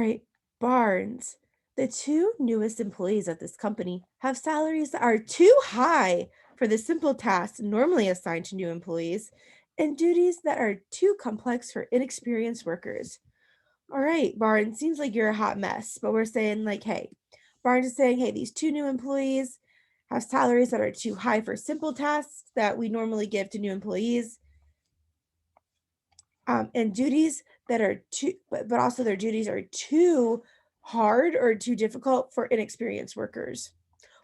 right, Barnes. The two newest employees at this company have salaries that are too high for the simple tasks normally assigned to new employees and duties that are too complex for inexperienced workers. All right, Barnes, seems like you're a hot mess, but we're saying, like, hey, Barnes is saying, hey, these two new employees have salaries that are too high for simple tasks that we normally give to new employees, and duties that are too, but also their duties are too hard or too difficult for inexperienced workers.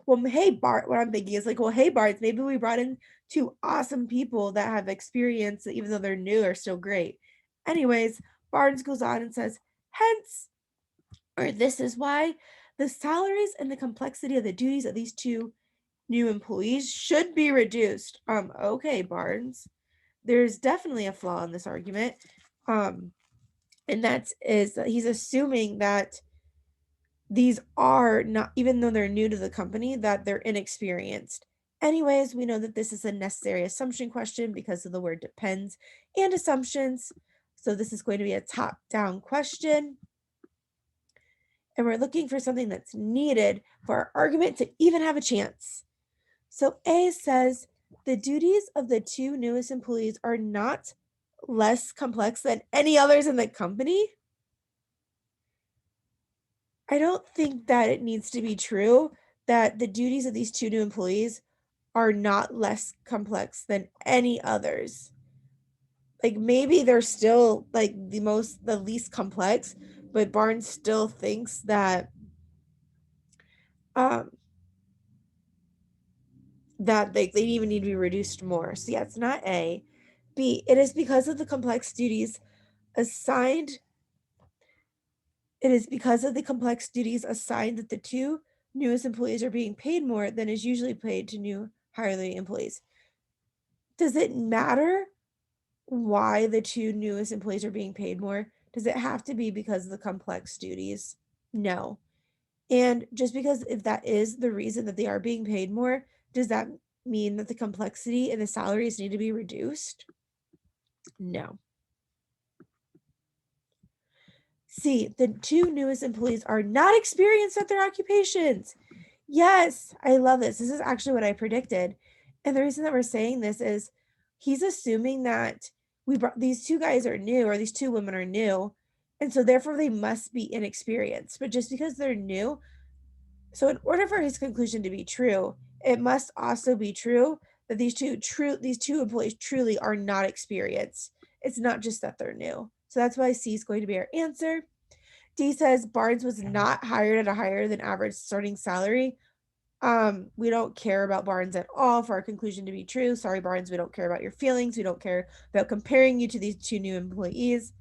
Well, hey, Bart, what I'm thinking is like, well, hey, Bart, maybe we brought in two awesome people that have experience that even though they're new are still great. Anyways, Barnes goes on and says, hence, or this is why the salaries and the complexity of the duties of these two new employees should be reduced. Okay, Barnes. There's definitely a flaw in this argument. Um, and that is that he's assuming that these are not, even though they're new to the company, that they're inexperienced. Anyways, we know that this is a necessary assumption question because of the word depends and assumptions. So this is going to be a top-down question. And we're looking for something that's needed for our argument to even have a chance. So A says the duties of the two newest employees are not less complex than any others in the company. I don't think that it needs to be true that the duties of these two new employees are not less complex than any others. Like maybe they're still like the least complex, but Barnes still thinks that um that they even need to be reduced more. So yeah, it's not A. B, it is because of the complex duties assigned it is because of the complex duties assigned that the two newest employees are being paid more than is usually paid to new hourly employees. Does it matter why the two newest employees are being paid more? Does it have to be because of the complex duties? No. And just because if that is the reason that they are being paid more, does that mean that the complexity and the salaries need to be reduced? No. C, the two newest employees are not experienced at their occupations. Yes, I love this. This is actually what I predicted. And the reason that we're saying this is he's assuming that we brought these two guys are new or these two women are new. And so therefore they must be inexperienced. But just because they're new, so in order for his conclusion to be true, it must also be true that these two employees truly are not experienced. It's not just that they're new. So that's why C is going to be our answer. D says Barnes was not hired at a higher than average starting salary. We don't care about Barnes at all for our conclusion to be true. Sorry, Barnes, we don't care about your feelings. We don't care about comparing you to these two new employees.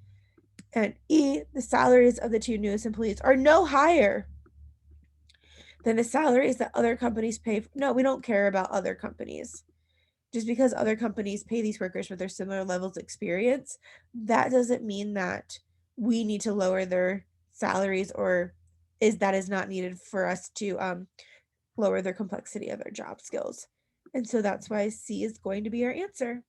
And E, the salaries of the two newest employees are no higher than the salaries that other companies pay. No, we don't care about other companies. Just because other companies pay these workers for their similar levels of experience, that doesn't mean that we need to lower their salaries or is not needed for us to lower their complexity of their job skills. And so that's why C is going to be our answer.